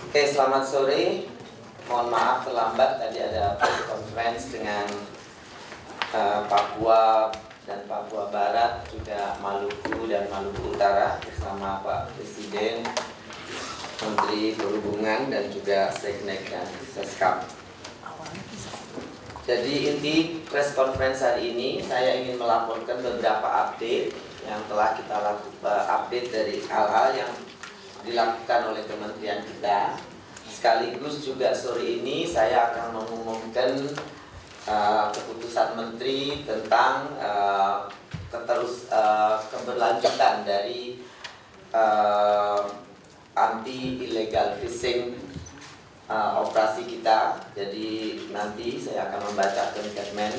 Oke, selamat sore. Mohon maaf terlambat, tadi ada press conference dengan Papua dan Papua Barat, juga Maluku dan Maluku Utara bersama Pak Presiden, Menteri Perhubungan dan juga Seknek dan Seskap. Jadi inti press conference hari ini saya ingin melaporkan beberapa update yang telah kita lakukan, update dari hal-hal yang dilakukan oleh kementerian kita. Sekaligus juga sore ini saya akan mengumumkan keputusan Menteri tentang keberlanjutan dari anti illegal fishing operasi kita. Jadi nanti saya akan membacakan statement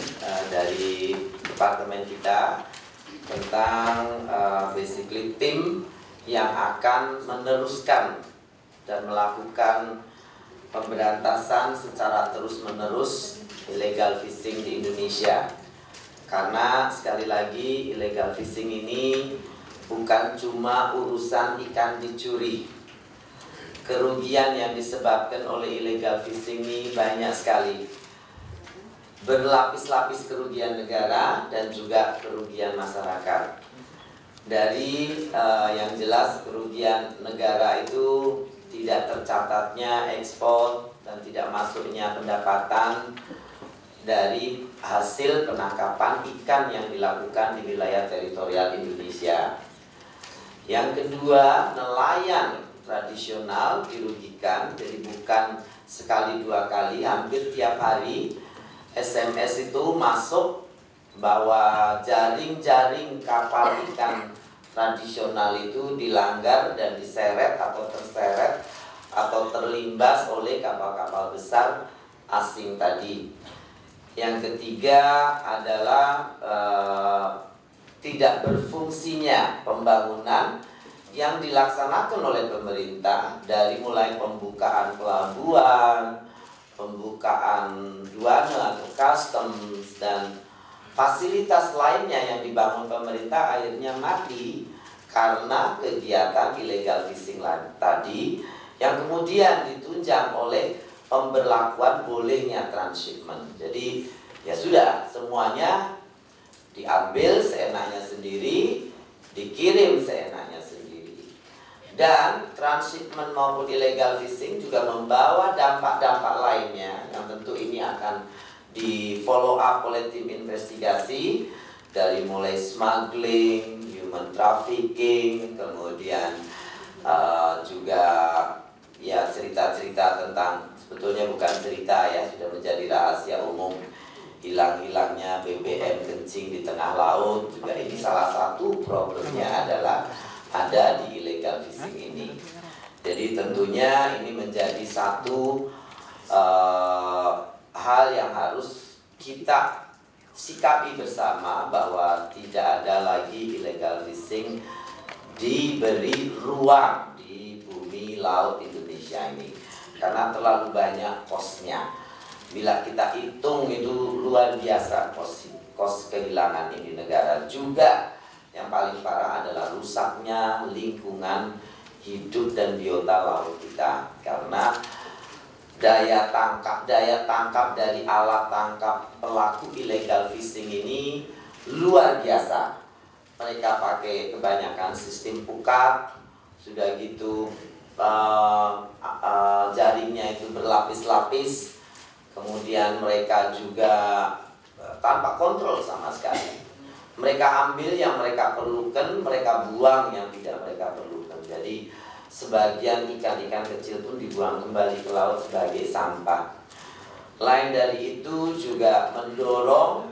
dari departemen kita tentang basically tim yang akan meneruskan dan melakukan pemberantasan secara terus-menerus illegal fishing di Indonesia. Karena sekali lagi illegal fishing ini bukan cuma urusan ikan dicuri. Kerugian yang disebabkan oleh illegal fishing ini banyak sekali. Berlapis-lapis kerugian negara dan juga kerugian masyarakat. Dari yang jelas kerugian negara itu tidak tercatatnya ekspor dan tidak masuknya pendapatan dari hasil penangkapan ikan yang dilakukan di wilayah teritorial Indonesia. Yang kedua, nelayan tradisional dirugikan, jadi bukan sekali dua kali, hampir tiap hari SMS itu masuk bahwa jaring-jaring kapal ikan tradisional itu dilanggar dan diseret atau terseret atau terlimbas oleh kapal-kapal besar asing tadi. Yang ketiga adalah tidak berfungsinya pembangunan yang dilaksanakan oleh pemerintah, dari mulai pembukaan pelabuhan, pembukaan duana atau customs, dan fasilitas lainnya yang dibangun pemerintah akhirnya mati karena kegiatan illegal fishing tadi, yang kemudian ditunjang oleh pemberlakuan bolehnya transshipment. Jadi ya sudah, semuanya diambil seenaknya sendiri, dikirim seenaknya sendiri. Dan transshipment maupun illegal fishing juga membawa dampak-dampak lainnya yang tentu ini akan di follow up oleh tim investigasi, dari mulai smuggling, human trafficking, kemudian juga ya cerita-cerita tentang, sebetulnya bukan cerita ya, sudah menjadi rahasia umum, hilang-hilangnya BBM kencing di tengah laut. Juga ini salah satu problemnya adalah ada di illegal fishing ini. Jadi tentunya ini menjadi satu hal yang harus kita sikapi bersama, bahwa tidak ada lagi illegal fishing diberi ruang di bumi laut Indonesia ini, karena terlalu banyak kosnya. Bila kita hitung itu luar biasa kos kehilangan ini negara. Juga yang paling parah adalah rusaknya lingkungan hidup dan biota laut kita, karena daya tangkap dari alat tangkap pelaku illegal fishing ini luar biasa. Mereka pakai kebanyakan sistem pukat, sudah gitu jaringnya itu berlapis-lapis, kemudian mereka juga tanpa kontrol sama sekali. Mereka ambil yang mereka perlukan, mereka buang yang tidak mereka perlukan. Jadi sebagian ikan-ikan kecil pun dibuang kembali ke laut sebagai sampah. Lain dari itu juga mendorong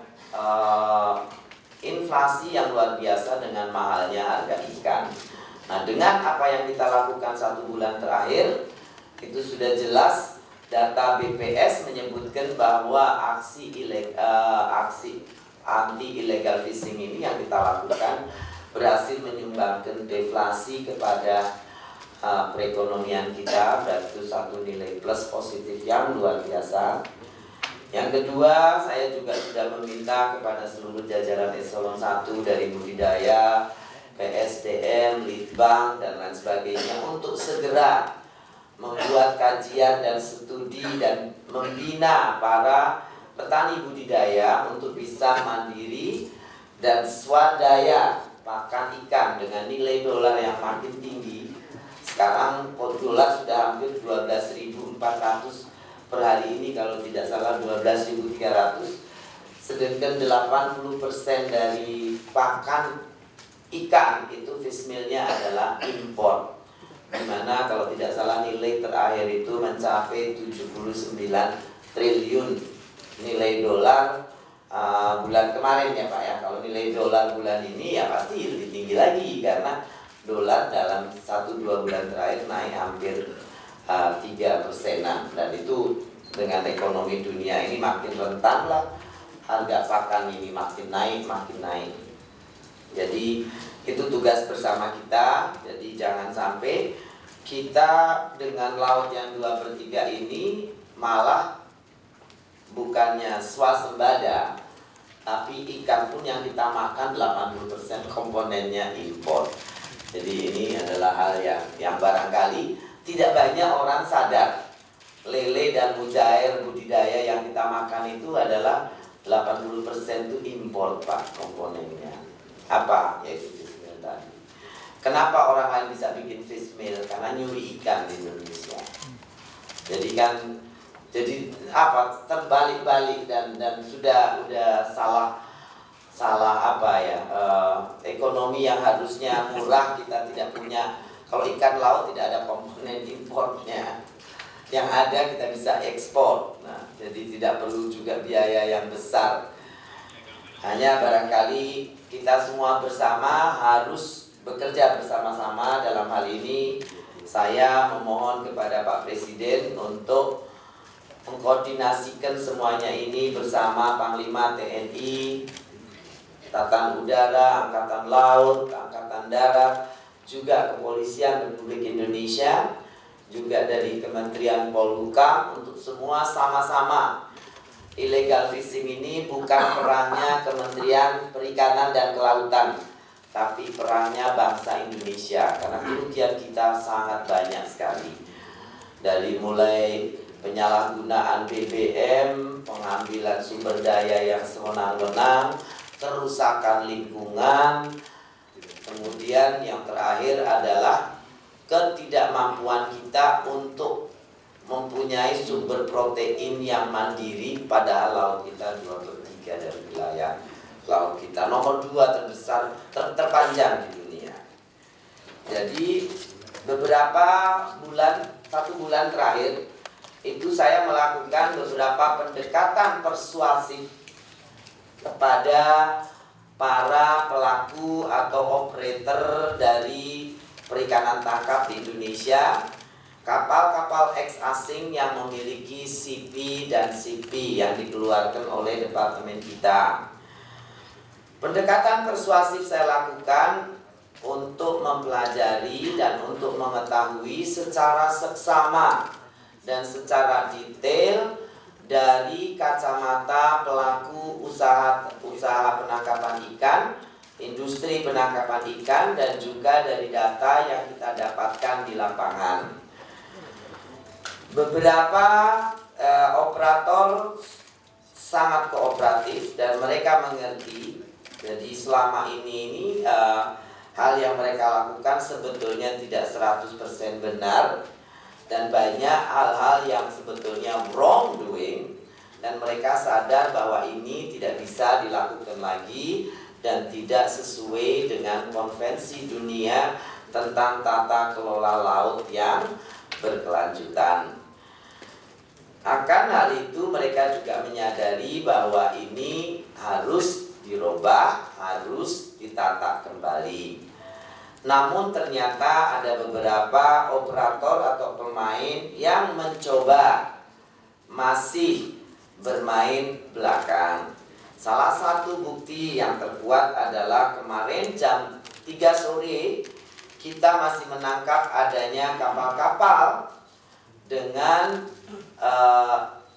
inflasi yang luar biasa dengan mahalnya harga ikan. Nah, dengan apa yang kita lakukan 1 bulan terakhir, itu sudah jelas data BPS menyebutkan bahwa aksi anti illegal fishing ini yang kita lakukan berhasil menyumbangkan deflasi kepada perekonomian kita, dan itu satu nilai plus positif yang luar biasa. Yang kedua, saya juga sudah meminta kepada seluruh jajaran eselon 1 dari budidaya, PSDM, Litbang, dan lain sebagainya untuk segera membuat kajian dan studi dan membina para petani budidaya untuk bisa mandiri dan swadaya pakan ikan dengan nilai dolar yang makin tinggi. Sekarang dolar sudah hampir 12.400 per hari ini, kalau tidak salah 12.300. Sedangkan 80% dari pakan ikan itu fish mealnya adalah impor, dimana kalau tidak salah nilai terakhir itu mencapai 79 triliun nilai dolar bulan kemarin ya Pak ya. Kalau nilai dolar bulan ini ya pasti lebih tinggi lagi, karena dolar dalam 1-2 bulan terakhir naik hampir 3%-an, dan itu dengan ekonomi dunia ini makin rentan lah, harga pakan ini makin naik. Jadi itu tugas bersama kita. Jadi jangan sampai kita dengan laut yang 2/3 ini malah bukannya swasembada, tapi ikan pun yang kita makan 80% komponennya impor. Jadi ini adalah hal yang barangkali tidak banyak orang sadar. Lele dan mujair budidaya yang kita makan itu adalah 80% itu impor Pak komponennya. Apa? Yaitu fish meal tadi. Kenapa orang lain bisa bikin fish meal? Karena nyuri ikan di Indonesia. Jadi apa, terbalik-balik dan sudah salah apa ya, ekonomi yang harusnya murah kita tidak punya. Kalau ikan laut tidak ada komponen importnya, yang ada kita bisa ekspor. Nah, jadi tidak perlu juga biaya yang besar. Hanya barangkali kita semua bersama harus bekerja bersama-sama. Dalam hal ini saya memohon kepada Pak Presiden untuk mengkoordinasikan semuanya ini bersama Panglima TNI, Angkatan Udara, Angkatan Laut, Angkatan Darat, juga Kepolisian Republik Indonesia, juga dari Kementerian Polhukam, untuk semua sama-sama. Illegal fishing ini bukan perangnya Kementerian Perikanan dan Kelautan, tapi perangnya bangsa Indonesia, karena kerugian kita sangat banyak sekali. Dari mulai penyalahgunaan BBM, pengambilan sumber daya yang sewenang-wenang, kerusakan lingkungan, kemudian yang terakhir adalah ketidakmampuan kita untuk mempunyai sumber protein yang mandiri, padahal laut kita 2/3 dari wilayah laut kita, nomor 2 terbesar, terpanjang di dunia. Jadi beberapa bulan, 1 bulan terakhir itu saya melakukan beberapa pendekatan persuasif kepada para pelaku atau operator dari perikanan tangkap di Indonesia, kapal-kapal eks asing yang memiliki CP dan CP yang dikeluarkan oleh departemen kita. Pendekatan persuasif saya lakukan untuk mempelajari dan untuk mengetahui secara seksama dan secara detail dari kacamata pelaku usaha penangkapan ikan, industri penangkapan ikan, dan juga dari data yang kita dapatkan di lapangan. Beberapa operator sangat kooperatif dan mereka mengerti. Jadi selama ini hal yang mereka lakukan sebetulnya tidak 100% benar, dan banyak hal-hal yang sebetulnya wrongdoing, dan mereka sadar bahwa ini tidak bisa dilakukan lagi dan tidak sesuai dengan konvensi dunia tentang tata kelola laut yang berkelanjutan. Akan hal itu mereka juga menyadari bahwa ini harus dirubah, harus ditata kembali. Namun ternyata ada beberapa operator atau pemain yang mencoba masih bermain belakang. Salah satu bukti yang terkuat adalah kemarin jam 3 sore kita masih menangkap adanya kapal-kapal dengan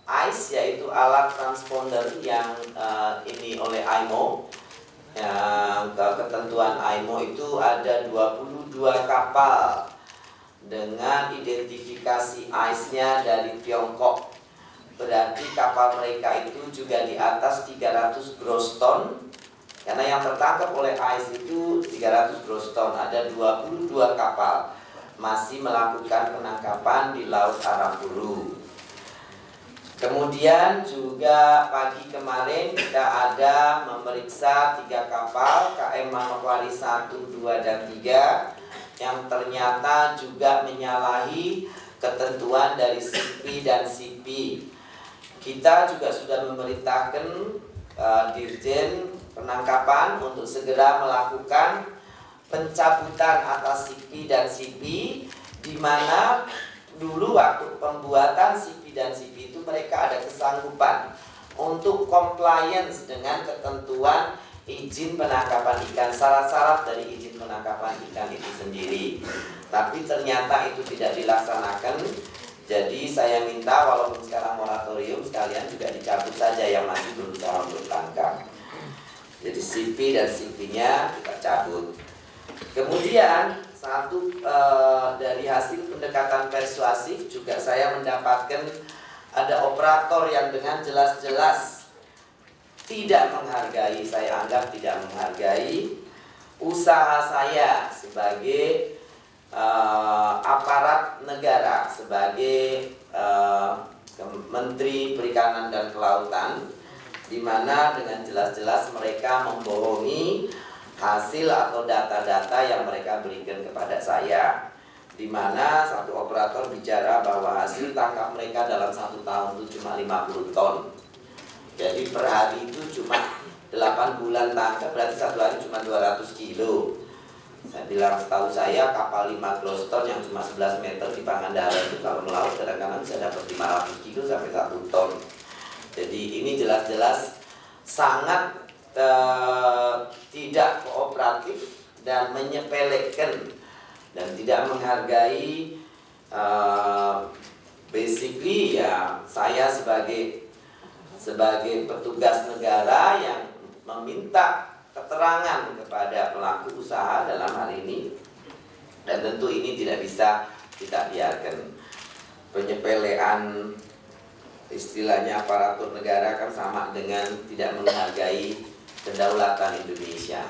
ICE, yaitu alat transponder yang ini oleh IMO. Yang ketentuan IMO itu ada 22 kapal dengan identifikasi ICE-nya dari Tiongkok. Berarti kapal mereka itu juga di atas 300 gross ton. Karena yang tertangkap oleh ICE itu 300 gross ton. Ada 22 kapal masih melakukan penangkapan di Laut Arafuru. Kemudian juga pagi kemarin kita ada memeriksa 3 kapal KM Manokwari 1, 2, dan 3 yang ternyata juga menyalahi ketentuan dari CP dan CP. Kita juga sudah memerintahkan Dirjen Penangkapan untuk segera melakukan pencabutan atas CP dan CP, di mana dulu waktu pembuatan CP dan CP itu mereka ada kesanggupan untuk compliance dengan ketentuan izin penangkapan ikan, syarat-syarat dari izin penangkapan ikan itu sendiri. Tapi ternyata itu tidak dilaksanakan. Jadi saya minta walaupun sekarang moratorium, sekalian juga dicabut saja yang masih berusaha untuk tangkap. Jadi CP dan CP-nya kita cabut. Kemudian dari hasil pendekatan persuasif juga saya mendapatkan ada operator yang dengan jelas-jelas tidak menghargai, saya anggap tidak menghargai usaha saya sebagai aparat negara, sebagai Menteri Perikanan dan Kelautan, di mana dengan jelas-jelas mereka membohongi hasil atau data-data yang mereka berikan kepada saya, di mana satu operator bicara bahwa hasil tangkap mereka dalam 1 tahun itu cuma 50 ton. Jadi per hari itu cuma 8 bulan tangkap, berarti 1 hari cuma 200 kilo. Saya bilang, setahu saya kapal 5 gross ton yang cuma 11 meter di Pangandaran itu kalau melaut kadang-kadang bisa dapat 500 kilo sampai 1 ton. Jadi ini jelas-jelas sangat tidak kooperatif dan menyepelekan dan tidak menghargai basically ya saya sebagai petugas negara yang meminta keterangan kepada pelaku usaha dalam hal ini, dan tentu ini tidak bisa kita biarkan. Penyepelean istilahnya aparatur negara kan sama dengan tidak menghargai kedaulatan Indonesia,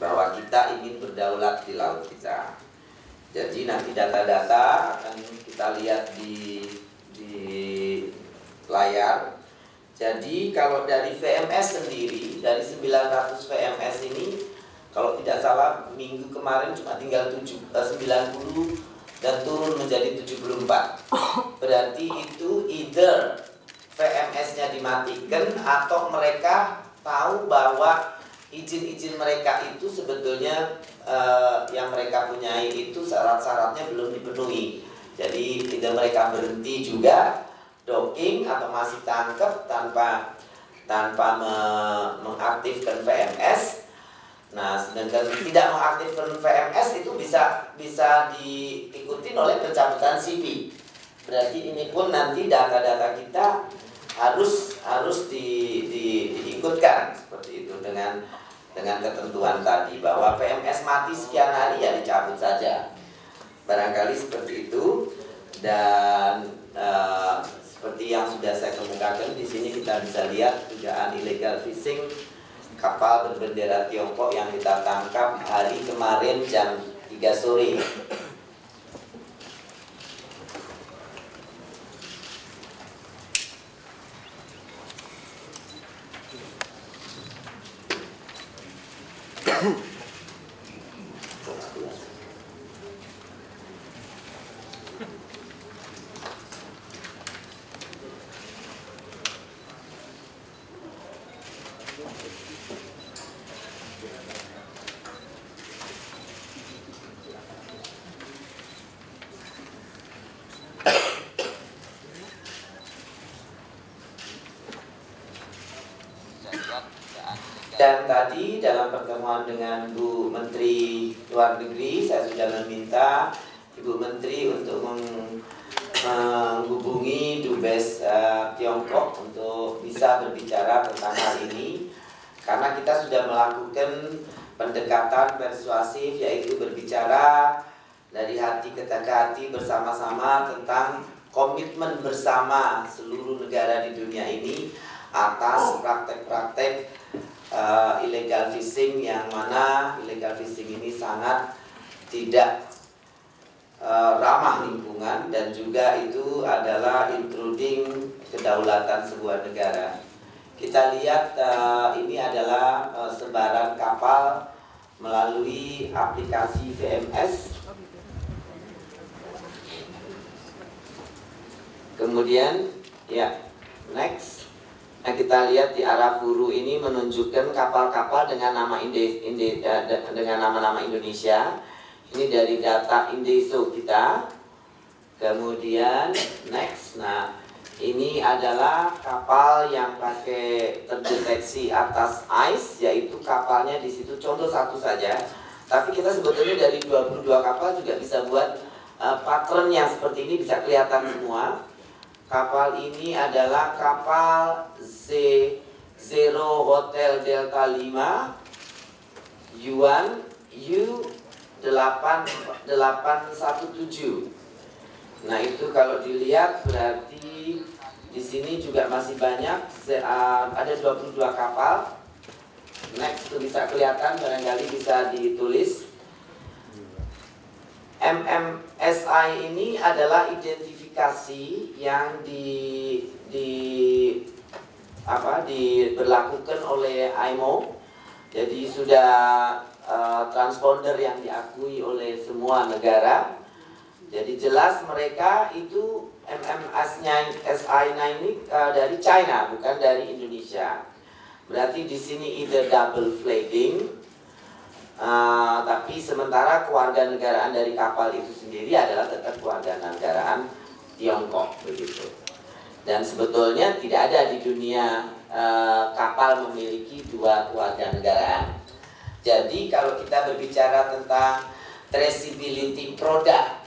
bahwa kita ingin berdaulat di laut kita. Jadi nanti data-data akan kita lihat di layar. Jadi kalau dari VMS sendiri, dari 900 VMS ini, kalau tidak salah minggu kemarin cuma tinggal 90 dan turun menjadi 74. Berarti itu either VMS-nya dimatikan atau mereka tahu bahwa izin-izin mereka itu sebetulnya yang mereka punyai itu syarat-syaratnya belum dipenuhi. Jadi tidak mereka berhenti juga docking atau masih tangkap tanpa mengaktifkan VMS. Nah, sedangkan tidak mengaktifkan VMS itu bisa diikuti oleh pencabutan CP. Berarti ini pun nanti data-data kita harus diikutkan seperti itu dengan ketentuan tadi bahwa VMS mati sekian hari ya dicabut saja. Barangkali seperti itu. Dan seperti yang sudah saya kemukakan, di sini kita bisa lihat dugaan illegal fishing kapal berbendera Tiongkok yang kita tangkap hari kemarin jam 3 sore. Dan tadi dalam pertemuan dengan Bu Menteri Luar Negeri, saya sudah meminta Ibu Menteri untuk menghubungi Dubes Tiongkok untuk bisa berbicara tentang hal ini, karena kita sudah melakukan pendekatan persuasif, yaitu berbicara dari hati ke hati bersama-sama tentang komitmen bersama seluruh negara di dunia ini atas praktek-praktek illegal fishing, yang mana illegal fishing ini sangat tidak ramah lingkungan dan juga itu adalah intruding kedaulatan sebuah negara. Kita lihat ini adalah sebaran kapal melalui aplikasi VMS. Kemudian ya, next. Nah, kita lihat di Arafuru ini menunjukkan kapal-kapal dengan nama-nama Indonesia. Ini dari data Indeso kita. Kemudian next. Nah, ini adalah kapal yang pakai terdeteksi atas ice, yaitu kapalnya di situ contoh satu saja. Tapi kita sebetulnya dari 22 kapal juga bisa buat pattern yang seperti ini, bisa kelihatan semua. Kapal ini adalah kapal Z0 Hotel Delta 5 Yuan U817. Nah, itu kalau dilihat berarti di sini juga masih banyak, ada 22 kapal. Next, itu bisa kelihatan, barangkali bisa ditulis. MMSI ini adalah identifikasi yang diberlakukan oleh IMO. Jadi sudah transponder yang diakui oleh semua negara. Jadi jelas mereka itu MMSI-nya ini dari China, bukan dari Indonesia. Berarti di sini either double flagging, tapi sementara kewarganegaraan dari kapal itu sendiri adalah tetap kewarganegaraan Tiongkok begitu. Dan sebetulnya tidak ada di dunia kapal memiliki dua kewarganegaraan. Jadi kalau kita berbicara tentang traceability produk,